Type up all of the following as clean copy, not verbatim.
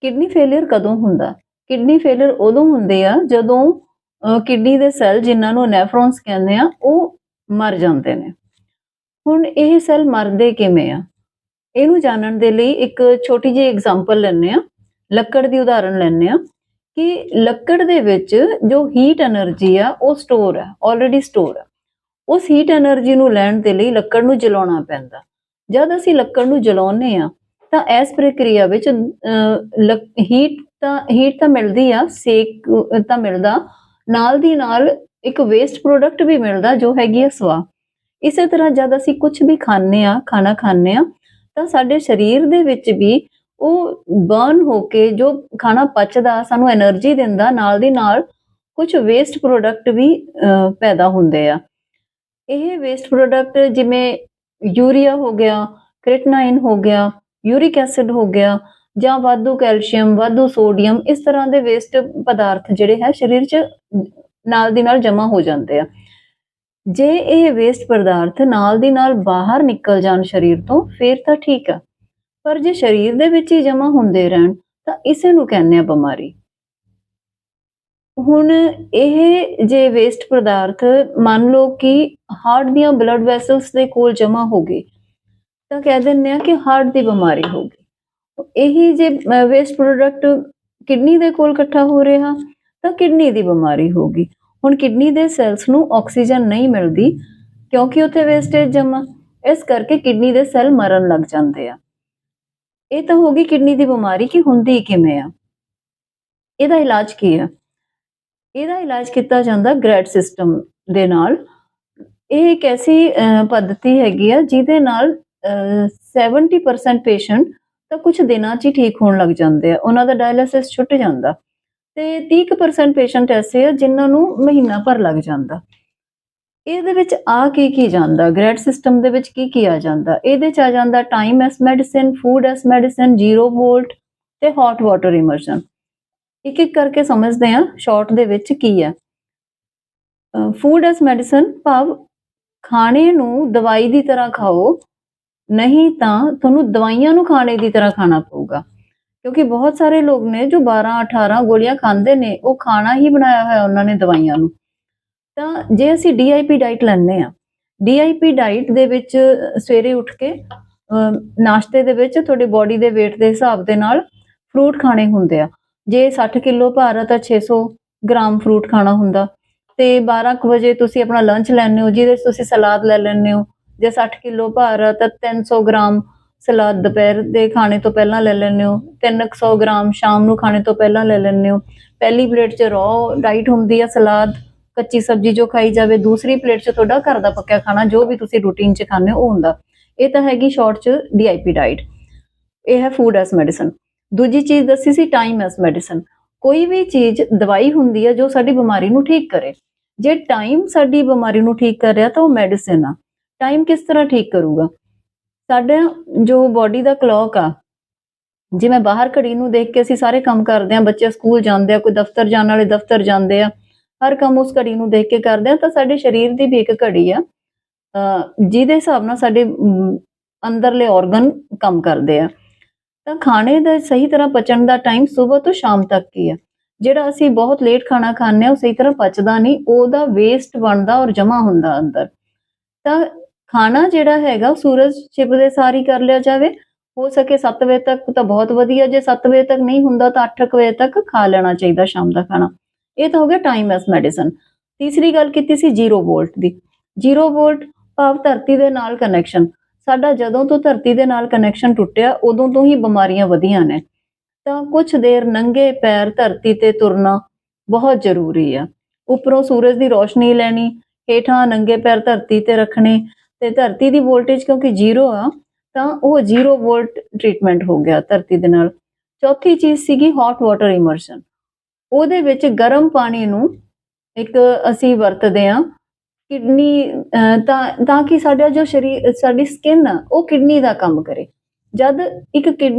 Kidney failure ਕਦੋਂ ਹੁੰਦਾ? Kidney failure ਉਦੋਂ ਹੁੰਦੇ ਆ ਜਦੋਂ ਕਿਡਨੀ ਦੇ ਸੈੱਲ ਜਿਨ੍ਹਾਂ ਨੂੰ ਨੈਫਰੋਨਸ ਕਹਿੰਦੇ ਆ ਉਹ ਮਰ ਜਾਂਦੇ ਨੇ। ਹੁਣ ਇਹ ਸੈੱਲ ਮਰਦੇ ਕਿਵੇਂ ਆ? ਇਹਨੂੰ ਜਾਣਨ ਦੇ ਲਈ ਇੱਕ ਛੋਟੀ ਜਿਹੀ ਐਗਜ਼ਾਮਪਲ ਲੈਂਦੇ ਆ, ਲੱਕੜ ਦੀ ਉਦਾਹਰਨ ਲੈਂਦੇ ਆ ਕਿ ਲੱਕੜ ਦੇ ਵਿੱਚ ਜੋ ਹੀਟ ਐਨਰਜੀ ਆ ਉਹ ਸਟੋਰ ਹੈ, ਆਲਰੇਡੀ ਸਟੋਰ ਹੈ। ਉਸ ਹੀਟ ਐਨਰਜੀ ਨੂੰ ਲੈਣ ਦੇ ਲਈ ਲੱਕੜ ਨੂੰ ਜਲਾਉਣਾ ਪੈਂਦਾ। ਜਦ ਅਸੀਂ ਲੱਕੜ ਨੂੰ ਜਲਾਉਂਦੇ ਆ ਤਾਂ ਇਸ ਪ੍ਰਕਿਰਿਆ ਵਿੱਚ ਹੀਟ ਤਾਂ ਮਿਲਦੀ ਆ, ਸੇਕ ਤਾਂ ਮਿਲਦਾ, ਨਾਲ ਦੀ ਨਾਲ ਇੱਕ ਵੇਸਟ ਪ੍ਰੋਡਕਟ ਵੀ ਮਿਲਦਾ ਜੋ ਹੈਗੀ ਆ ਸਵਾਹ। ਇਸੇ ਤਰ੍ਹਾਂ ਜਦ ਅਸੀਂ ਕੁਝ ਵੀ ਖਾਂਦੇ ਆ, ਖਾਣਾ ਖਾਂਦੇ ਆ, ਤਾਂ ਸਾਡੇ ਸਰੀਰ ਦੇ ਵਿੱਚ ਵੀ ਉਹ ਬਰਨ ਹੋ ਕੇ ਜੋ ਖਾਣਾ ਪਚਦਾ ਸਾਨੂੰ એનર્ਜੀ ਦਿੰਦਾ, ਨਾਲ ਦੀ ਨਾਲ ਕੁਝ ਵੇਸਟ ਪ੍ਰੋਡਕਟ ਵੀ ਪੈਦਾ ਹੁੰਦੇ ਆ। ਇਹ ਵੇਸਟ ਪ੍ਰੋਡਕਟ ਜਿਵੇਂ ਯੂਰੀਆ ਹੋ ਗਿਆ, ਕ੍ਰਿਟਨਾਈਨ ਹੋ ਗਿਆ, ਯੂਰਿਕ ਐਸਿਡ ਹੋ ਗਿਆ, ਜਾਂ ਵਾਧੂ ਕੈਲਸ਼ੀਅਮ, ਵਾਧੂ ਸੋਡੀਅਮ, ਇਸ ਤਰ੍ਹਾਂ ਦੇ ਵੇਸਟ ਪਦਾਰਥ ਜਿਹੜੇ ਹੈ ਸਰੀਰ 'ਚ ਨਾਲ ਦੀ ਨਾਲ ਜਮ੍ਹਾਂ ਹੋ ਜਾਂਦੇ ਆ। ਜੇ ਇਹ ਵੇਸਟ ਪਦਾਰਥ ਨਾਲ ਦੀ ਨਾਲ ਬਾਹਰ ਨਿਕਲ ਜਾਣ ਸਰੀਰ ਤੋਂ ਫਿਰ ਤਾਂ ਠੀਕ ਆ, ਪਰ ਜੇ ਸਰੀਰ ਦੇ ਵਿੱਚ ਹੀ ਜਮ੍ਹਾਂ ਹੁੰਦੇ ਰਹਿਣ ਤਾਂ ਇਸੇ ਨੂੰ ਕਹਿੰਦੇ ਆ ਬਿਮਾਰੀ। ਹੁਣ ਇਹ ਜੇ ਵੇਸਟ ਪਦਾਰਥ ਮੰਨ ਲਓ ਕਿ ਹਾਰਟ ਦੀਆਂ ਬਲੱਡ ਵੈਸਲਸ ਦੇ ਕੋਲ ਜਮ੍ਹਾਂ ਹੋ ਗਏ ਤਾਂ ਕਹਿ ਦਿੰਦੇ ਆ ਕਿ ਹਾਰਟ ਦੀ ਬਿਮਾਰੀ ਹੋ ਗਈ। ਇਹੀ ਜੇ ਵੇਸਟ ਪ੍ਰੋਡਕਟ ਕਿਡਨੀ ਦੇ ਕੋਲ ਇਕੱਠਾ ਹੋ ਰਿਹਾ ਤਾਂ ਕਿਡਨੀ ਦੀ ਬਿਮਾਰੀ ਹੋ ਗਈ। ਹੁਣ ਕਿਡਨੀ ਦੇ ਸੈਲਸ ਨੂੰ ਆਕਸੀਜਨ ਨਹੀਂ ਮਿਲਦੀ ਕਿਉਂਕਿ ਉੱਥੇ ਵੇਸਟੇਜ ਜਮ੍ਹਾਂ, ਇਸ ਕਰਕੇ ਕਿਡਨੀ ਦੇ ਸੈੱਲ ਮਰਨ ਲੱਗ ਜਾਂਦੇ ਆ। ਇਹ ਤਾਂ ਹੋ ਗਈ ਕਿਡਨੀ ਦੀ ਬਿਮਾਰੀ ਕਿ ਹੁੰਦੀ ਕਿਵੇਂ ਆ। ਇਹਦਾ ਇਲਾਜ ਕੀ ਆ? ਇਹਦਾ ਇਲਾਜ ਕੀਤਾ ਜਾਂਦਾ ਗ੍ਰੈਡ ਸਿਸਟਮ ਦੇ ਨਾਲ। ਇਹ ਇੱਕ ਐਸੀ ਪद्धਤੀ ਹੈਗੀ ਆ ਜਿਹਦੇ ਨਾਲ 70% ਪੇਸ਼ੈਂਟ ਤਾਂ ਕੁਝ ਦਿਨਾਂ 'ਚ ਹੀ ਠੀਕ ਹੋਣ ਲੱਗ ਜਾਂਦੇ ਆ, ਉਹਨਾਂ ਦਾ ਡਾਇਲਿਸਿਸ ਛੁੱਟ ਜਾਂਦਾ, ਤੇ 30% ਪੇਸ਼ੈਂਟ ਐਸੇ ਆ ਜਿਨ੍ਹਾਂ ਨੂੰ ਮਹੀਨਾ ਭਰ ਲੱਗ ਜਾਂਦਾ। ਇਹਦੇ ਵਿੱਚ ਆ ਕੀ ਜਾਂਦਾ? ਗ੍ਰੈਡ ਸਿਸਟਮ ਦੇ ਵਿੱਚ ਕੀ ਆ ਜਾਂਦਾ? ਇਹਦੇ 'ਚ ਆ ਜਾਂਦਾ time as medicine, food as medicine, 0 volt ਤੇ ਹੌਟ ਵਾਟਰ ਇਮਰਸ਼ਨ। ਇੱਕ ਇੱਕ ਕਰਕੇ ਸਮਝਦੇ ਆ ਸ਼ਾਰਟ ਦੇ ਵਿੱਚ ਕੀ ਆ। ਫੂਡ ਐਸ ਮੈਡੀਸਿਨ ਭਾਵ ਖਾਣੇ ਨੂੰ ਦਵਾਈ ਦੀ ਤਰ੍ਹਾਂ ਖਾਓ, ਨਹੀਂ ਤਾਂ ਤੁਹਾਨੂੰ ਦਵਾਈਆਂ ਨੂੰ ਖਾਣੇ ਦੀ ਤਰ੍ਹਾਂ ਖਾਣਾ ਪਊਗਾ। ਕਿਉਂਕਿ ਬਹੁਤ ਸਾਰੇ ਲੋਕ ਨੇ ਜੋ 12-18 ਗੋਲੀਆਂ ਖਾਂਦੇ ਨੇ, ਉਹ ਖਾਣਾ ਹੀ ਬਣਾਇਆ ਹੋਇਆ ਉਹਨਾਂ ਨੇ ਦਵਾਈਆਂ ਨੂੰ। ਤਾਂ ਜੇ ਅਸੀਂ DIP ਡਾਈਟ ਲੈਂਦੇ ਆ, DIP ਡਾਈਟ ਦੇ ਵਿੱਚ ਸਵੇਰੇ ਉੱਠ ਕੇ ਨਾਸ਼ਤੇ ਦੇ ਵਿੱਚ ਤੁਹਾਡੀ ਬੋਡੀ ਦੇ weight ਦੇ ਹਿਸਾਬ ਦੇ ਨਾਲ ਫਰੂਟ ਖਾਣੇ ਹੁੰਦੇ ਆ। ਜੇ 60 ਕਿਲੋ ਭਾਰ ਆ ਤਾਂ 600 ਗ੍ਰਾਮ ਫਰੂਟ ਖਾਣਾ ਹੁੰਦਾ, ਤੇ 12 ਵਜੇ ਤੁਸੀਂ ਆਪਣਾ ਲੰਚ ਲੈਂਦੇ ਹੋ ਜਿਹਦੇ 'ਚ ਤੁਸੀਂ ਸਲਾਦ ਲੈ ਲੈਂਦੇ ਹੋ। ਜੇ 60 ਕਿਲੋ ਭਾਰ ਆ ਤਾਂ 300 ਗ੍ਰਾਮ ਸਲਾਦ ਦੁਪਹਿਰ ਦੇ ਖਾਣੇ ਤੋਂ ਪਹਿਲਾਂ ਲੈ ਲੈਂਦੇ ਹੋ, 300 ਗ੍ਰਾਮ ਸ਼ਾਮ ਨੂੰ ਖਾਣੇ ਤੋਂ ਪਹਿਲਾਂ ਲੈ ਲੈਂਦੇ ਹੋ। ਪਹਿਲੀ ਪਲੇਟ 'ਚ ਰॉ ਡਾਈਟ ਹੁੰਦੀ ਆ, ਸਲਾਦ, ਕੱਚੀ ਸਬਜ਼ੀ ਜੋ ਖਾਈ ਜਾਵੇ। ਦੂਸਰੀ ਪਲੇਟ 'ਚ ਤੁਹਾਡਾ ਘਰ ਦਾ ਪੱਕਿਆ ਖਾਣਾ ਜੋ ਵੀ ਤੁਸੀਂ ਰੂਟੀਨ 'ਚ ਖਾਂਦੇ ਹੋ ਉਹ ਹੁੰਦਾ। ਇਹ ਤਾਂ ਹੈਗੀ ਸ਼ਾਰਟ 'ਚ DIP ਡਾਈਟ। ਇਹ ਹੈ ਫੂਡ ਐਸ ਮੈਡੀਸਨ। ਦੂਜੀ ਚੀਜ਼ ਦੱਸੀ ਸੀ ਟਾਈਮ ਐਸ ਮੈਡੀਸਨ। ਕੋਈ ਵੀ ਚੀਜ਼ ਦਵਾਈ ਹੁੰਦੀ ਹੈ ਜੋ ਸਾਡੀ ਬਿਮਾਰੀ ਨੂੰ ਠੀਕ ਕਰੇ। ਜੇ ਟਾਈਮ ਸਾਡੀ ਬਿਮਾਰੀ ਨੂੰ ਠੀਕ ਕਰ ਰਿਹਾ ਤਾਂ ਉਹ ਮੈਡੀਸਿਨ ਆ। ਟਾਈਮ ਕਿਸ ਤਰ੍ਹਾਂ ਠੀਕ ਕਰੂਗਾ? ਸਾਡਾ ਜੋ ਬੋਡੀ ਦਾ ਕਲੌਕ ਆ, ਜਿਵੇਂ ਬਾਹਰ ਘੜੀ ਨੂੰ ਦੇਖ ਕੇ ਅਸੀਂ ਸਾਰੇ ਕੰਮ ਕਰਦੇ ਹਾਂ, ਬੱਚੇ ਸਕੂਲ ਜਾਂਦੇ ਆ, ਕੋਈ ਦਫ਼ਤਰ ਜਾਣ ਵਾਲੇ ਦਫ਼ਤਰ ਜਾਂਦੇ ਆ, ਹਰ ਕੰਮ ਉਸ ਘੜੀ ਨੂੰ ਦੇਖ ਕੇ ਕਰਦੇ ਆ। ਤਾਂ ਸਾਡੇ ਸਰੀਰ ਦੀ ਵੀ ਇੱਕ ਘੜੀ ਆ ਜਿਹਦੇ ਹਿਸਾਬ ਨਾਲ ਸਾਡੇ ਅੰਦਰਲੇ ਔਰਗਨ ਕੰਮ ਕਰਦੇ ਆ। ਤਾਂ ਖਾਣੇ ਦਾ ਸਹੀ ਤਰ੍ਹਾਂ ਪਚਣ ਦਾ ਟਾਈਮ ਸਵੇਰ ਤੋਂ ਸ਼ਾਮ ਤੱਕ ਹੀ ਆ। ਜਿਹੜਾ ਅਸੀਂ ਬਹੁਤ ਲੇਟ ਖਾਣਾ ਖਾਂਦੇ ਆ ਉਹ ਸਹੀ ਤਰ੍ਹਾਂ ਪਚਦਾ ਨਹੀਂ, ਉਹਦਾ ਵੇਸਟ ਬਣਦਾ ਔਰ ਜਮ੍ਹਾਂ ਹੁੰਦਾ ਅੰਦਰ। ਤਾਂ ਖਾਣਾ ਜਿਹੜਾ ਹੈਗਾ ਸੂਰਜ ਛਿਪਦੇ ਸਾਰ ਹੀ ਕਰ ਲਿਆ ਜਾਵੇ। ਹੋ ਸਕੇ 7 ਵਜੇ ਤੱਕ ਤਾਂ ਬਹੁਤ ਵਧੀਆ, ਜੇ 7 ਵਜੇ ਤੱਕ ਨਹੀਂ ਹੁੰਦਾ ਤਾਂ 8 ਵਜੇ ਤੱਕ ਖਾ ਲੈਣਾ ਚਾਹੀਦਾ ਸ਼ਾਮ ਦਾ ਖਾਣਾ। ਇਹ ਤਾਂ ਹੋ ਗਿਆ ਟਾਈਮ ਐਸ ਮੈਡੀਸਨ। ਤੀਸਰੀ ਗੱਲ ਕੀਤੀ ਸੀ 0 ਵੋਲਟ ਦੀ। 0 ਵੋਲਟ ਭਾਵ ਧਰਤੀ ਦੇ ਨਾਲ ਕਨੈਕਸ਼ਨ। ਸਾਡਾ ਜਦੋਂ ਤੋਂ ਧਰਤੀ ਦੇ ਨਾਲ ਕਨੈਕਸ਼ਨ ਟੁੱਟਿਆ ਉਦੋਂ ਤੋਂ ਹੀ ਬਿਮਾਰੀਆਂ ਵਧੀਆਂ ਨੇ। ਤਾਂ ਕੁਝ ਦੇਰ ਨੰਗੇ ਪੈਰ ਧਰਤੀ ਤੇ ਤੁਰਨਾ ਬਹੁਤ ਜ਼ਰੂਰੀ ਆ। ਉੱਪਰੋਂ ਸੂਰਜ ਦੀ ਰੋਸ਼ਨੀ ਲੈਣੀ, ਹੇਠਾਂ ਨੰਗੇ ਪੈਰ ਧਰਤੀ ਤੇ ਰੱਖਣੇ, ਤੇ ਧਰਤੀ ਦੀ ਵੋਲਟੇਜ ਕਿਉਂਕਿ 0 ਆ ਤਾਂ ਉਹ 0 ਵੋਲਟ ਟ੍ਰੀਟਮੈਂਟ ਹੋ ਗਿਆ ਧਰਤੀ ਦੇ ਨਾਲ। ਚੌਥੀ ਚੀਜ਼ ਸੀਗੀ ਹੌਟ ਵਾਟਰ ਇਮਰਸ਼ਨ। ਉਹਦੇ ਵਿੱਚ ਗਰਮ ਪਾਣੀ ਨੂੰ ਇੱਕ ਅਸੀਂ ਵਰਤਦੇ ਹਾਂ ਕਿਡਨੀ ਤਾਂ ਕਿ ਸਾਡਾ ਜੋ ਸਰੀਰ, ਸਾਡੀ ਸਕਿਨ ਆ ਉਹ ਕਿਡਨੀ ਦਾ ਕੰਮ ਕਰੇ। ਜਦ ਇੱਕ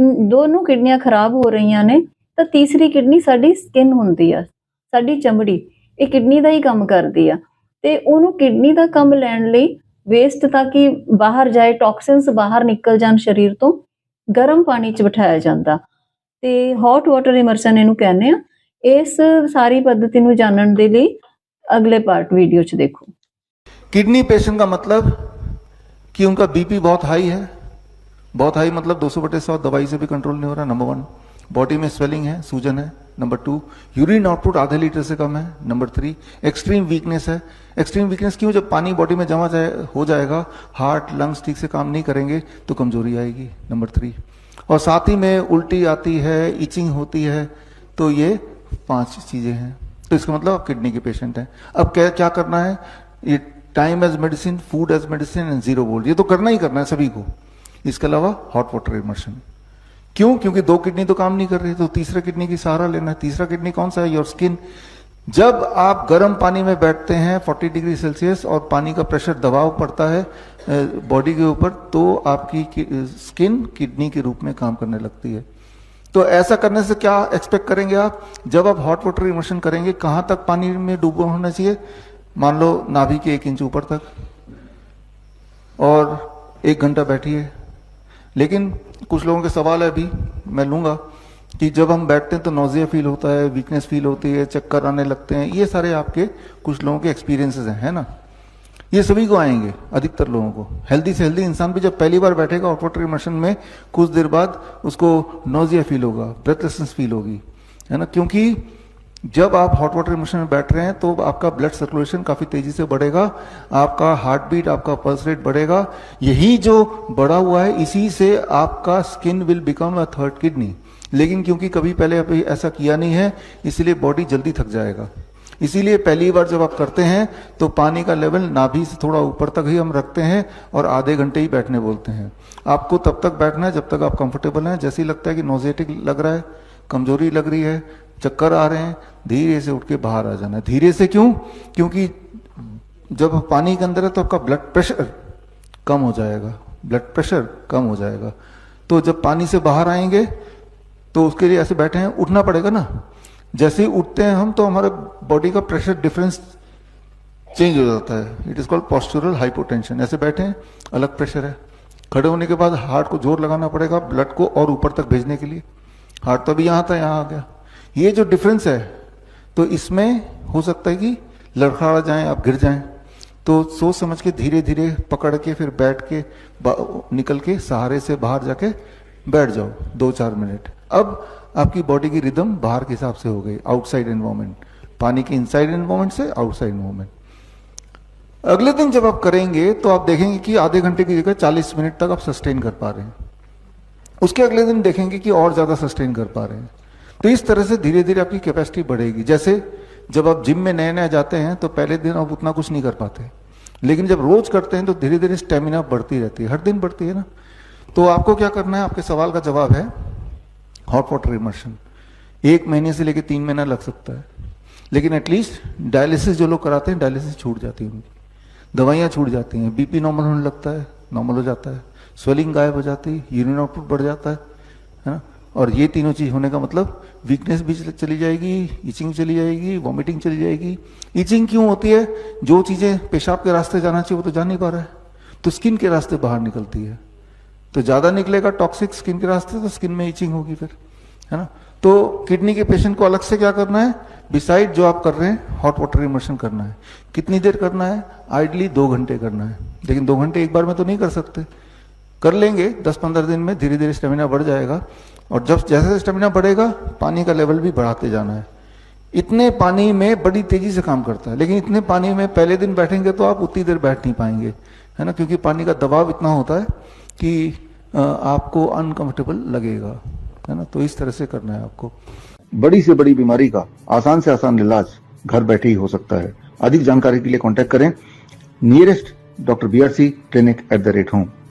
ਦੋਨੋਂ ਕਿਡਨੀਆਂ ਖਰਾਬ ਹੋ ਰਹੀਆਂ ਨੇ ਤਾਂ ਤੀਸਰੀ ਕਿਡਨੀ ਸਾਡੀ ਸਕਿਨ ਹੁੰਦੀ ਆ, ਸਾਡੀ ਚਮੜੀ। ਇਹ ਕਿਡਨੀ ਦਾ ਹੀ ਕੰਮ ਕਰਦੀ ਆ, ਤੇ ਉਹਨੂੰ ਕਿਡਨੀ ਦਾ ਕੰਮ ਲੈਣ ਲਈ ਵੇਸਟ ਤਾਂ ਕਿ ਬਾਹਰ ਜਾਏ, ਟੌਕਸਿਨਸ ਬਾਹਰ ਨਿਕਲ ਜਾਣ ਸਰੀਰ ਤੋਂ, ਗਰਮ ਪਾਣੀ 'ਚ ਬਿਠਾਇਆ ਜਾਂਦਾ। ਤੇ ਹੌਟ ਵਾਟਰ ਇਮਰਸ਼ਨ ਇਹਨੂੰ ਕਹਿੰਦੇ ਆ। ਇਸ ਸਾਰੀ ਪद्धਤੀ ਨੂੰ ਜਾਣਨ ਦੇ ਲਈ अगले पार्ट वीडियो च देखो। किडनी पेशेंट का मतलब कि उनका बीपी बहुत हाई है, बहुत हाई मतलब 200/100 दवाई से भी कंट्रोल नहीं हो रहा, नंबर 1। बॉडी में स्वेलिंग है, सूजन है, नंबर 2। यूरिन आउटपुट आधे लीटर से कम है, नंबर 3। एक्सट्रीम वीकनेस है। एक्सट्रीम वीकनेस क्यों? जब पानी बॉडी में जमा हो जाएगा, हार्ट लंग्स ठीक से काम नहीं करेंगे तो कमजोरी आएगी, नंबर 3। और साथ ही में उल्टी आती है, इचिंग होती है। तो ये 5 चीजें हैं। तो इसका मतलब आप किडनी के पेशेंट हैं। अब क्या करना है? ये time as medicine, food as medicine and 0 volt, ये तो करना ही करना है सभी को। इसके अलावा हॉट वाटर इमर्शन। क्यों? क्योंकि 2 किडनी तो काम नहीं कर रही, तो तीसरा किडनी की सहारा लेना है। तीसरा किडनी कौन सा है? Your skin. जब आप गर्म पानी में बैठते हैं 40 डिग्री सेल्सियस और पानी का प्रेशर दबाव पड़ता है बॉडी के ऊपर, तो आपकी स्किन किडनी के रूप में काम करने लगती है। तो ऐसा करने से क्या एक्सपेक्ट करेंगे आप? जब आप हॉट वाटर इमर्शन करेंगे, कहां तक पानी में डूबा होना चाहिए? मान लो नाभि के 1 इंच ऊपर तक, और 1 घंटा बैठिए। लेकिन कुछ लोगों के सवाल है, अभी मैं लूंगा, कि जब हम बैठते हैं तो नोजिया फील होता है, वीकनेस फील होती है, चक्कर आने लगते हैं। ये सारे आपके कुछ लोगों के एक्सपीरियंसेस हैं, है ना? ये सभी को आएंगे, अधिकतर लोगों को। हेल्दी से हेल्दी इंसान भी जब पहली बार बैठेगा हॉट वाटर इमर्शन में, कुछ देर बाद उसको नोजिया फील होगा, ब्रेथलेसनेस फील होगी, है ना? क्योंकि जब आप हॉट वाटर इमर्शन में बैठ रहे हैं तो आपका ब्लड सर्कुलेशन काफी तेजी से बढ़ेगा, आपका हार्ट बीट, आपका पल्स रेट बढ़ेगा। यही जो बढ़ा हुआ है, इसी से आपका skin will become a 3rd kidney. लेकिन क्योंकि कभी पहले अभी ऐसा किया नहीं है, इसलिए बॉडी जल्दी थक जाएगा। इसीलिए पहली बार जब आप करते हैं तो पानी का लेवल नाभि से थोड़ा ऊपर तक ही हम रखते हैं और आधे घंटे ही बैठने बोलते हैं। आपको तब तक बैठना है जब तक आप कंफर्टेबल हैं। जैसे ही लगता है कि नोजेटिक लग रहा है, कमजोरी लग रही है, चक्कर आ रहे हैं, धीरे से उठ के बाहर आ जाना है। धीरे से क्यों? क्योंकि जब पानी के अंदर है तो आपका ब्लड प्रेशर कम हो जाएगा, ब्लड प्रेशर कम हो जाएगा। तो जब पानी से बाहर आएंगे तो उसके लिए ऐसे बैठे हैं, उठना पड़ेगा ना। जैसे ही उठते हैं हम तो हमारे बॉडी का प्रेशर डिफरेंस चेंज हो जाता है। It is called postural hypotension. ऐसे बैठे हैं, अलग प्रेशर है। खड़े होने के बाद हार्ट को जोर लगाना पड़ेगा ब्लड को और ऊपर तक भेजने के लिए। हार्ट तो अभी यहां था, यहां आ गया। ये जो डिफरेंस है, तो इसमें हो सकता है कि लड़खड़ा जाए, आप गिर जाएं। तो सोच समझ के धीरे धीरे पकड़ के फिर बैठ के निकल के सहारे से बाहर जाके बैठ जाओ 2-4 मिनट। अब आपकी बॉडी की रिदम बाहर के हिसाब से हो गई, आउटसाइड एनवायरमेंट, पानी के इनसाइड एनवायरमेंट से आउटसाइड एनवायरमेंट। अगले दिन जब आप करेंगे तो आप देखेंगे कि आधे घंटे की जगह 40 मिनट तक आप सस्टेन कर पा रहे हैं। उसके अगले दिन देखेंगे कि और ज्यादा सस्टेन कर पा रहे हैं। तो इस तरह से धीरे धीरे आपकी कैपेसिटी बढ़ेगी। जैसे जब आप जिम में नए नए जाते हैं तो पहले दिन आप उतना कुछ नहीं कर पाते, लेकिन जब रोज करते हैं तो धीरे धीरे स्टेमिना बढ़ती रहती है, हर दिन बढ़ती है ना। तो आपको क्या करना है? आपके सवाल का जवाब है हॉट वाटर इमर्शन। 1 महीने से लेकर 3 महीना लग सकता है, लेकिन एटलीस्ट डायलिसिस जो लोग कराते हैं, डायलिसिस छूट जाती है उनकी, दवाइयां छूट जाती हैं, बीपी नॉर्मल होने लगता है, नॉर्मल हो जाता है, स्वेलिंग गायब हो जाती है, यूरिन आउटपुट बढ़ जाता है ना। और ये तीनों चीज होने का मतलब वीकनेस भी चली जाएगी, इचिंग चली जाएगी, वॉमिटिंग चली जाएगी। इचिंग क्यों होती है? जो चीजें पेशाब के रास्ते जाना चाहिए वो तो जा नहीं पा रहा है, तो स्किन के रास्ते बाहर निकलती है। तो ज्यादा निकलेगा टॉक्सिक स्किन के रास्ते, तो स्किन में इचिंग होगी फिर, है ना। तो किडनी के पेशेंट को अलग से क्या करना है? बिसाइड जो आप कर रहे हैं हॉट वाटर इमर्शन करना है। कितनी देर करना है? आइडली 2 घंटे करना है। लेकिन 2 घंटे एक बार में तो नहीं कर सकते, कर लेंगे 10-15 दिन में, धीरे धीरे स्टेमिना बढ़ जाएगा। और जब जैसे स्टेमिना बढ़ेगा, पानी का लेवल भी बढ़ाते जाना है। इतने पानी में बड़ी तेजी से काम करता है, लेकिन इतने पानी में पहले दिन बैठेंगे तो आप उतनी देर बैठ नहीं पाएंगे, है ना, क्योंकि पानी का दबाव इतना होता है कि आपको अनकंफर्टेबल लगेगा, है ना। तो इस तरह से करना है आपको। बड़ी से बड़ी बीमारी का आसान से आसान इलाज घर बैठे ही हो सकता है। अधिक जानकारी के लिए कांटेक्ट करें nearest doctor BRC clinic @home।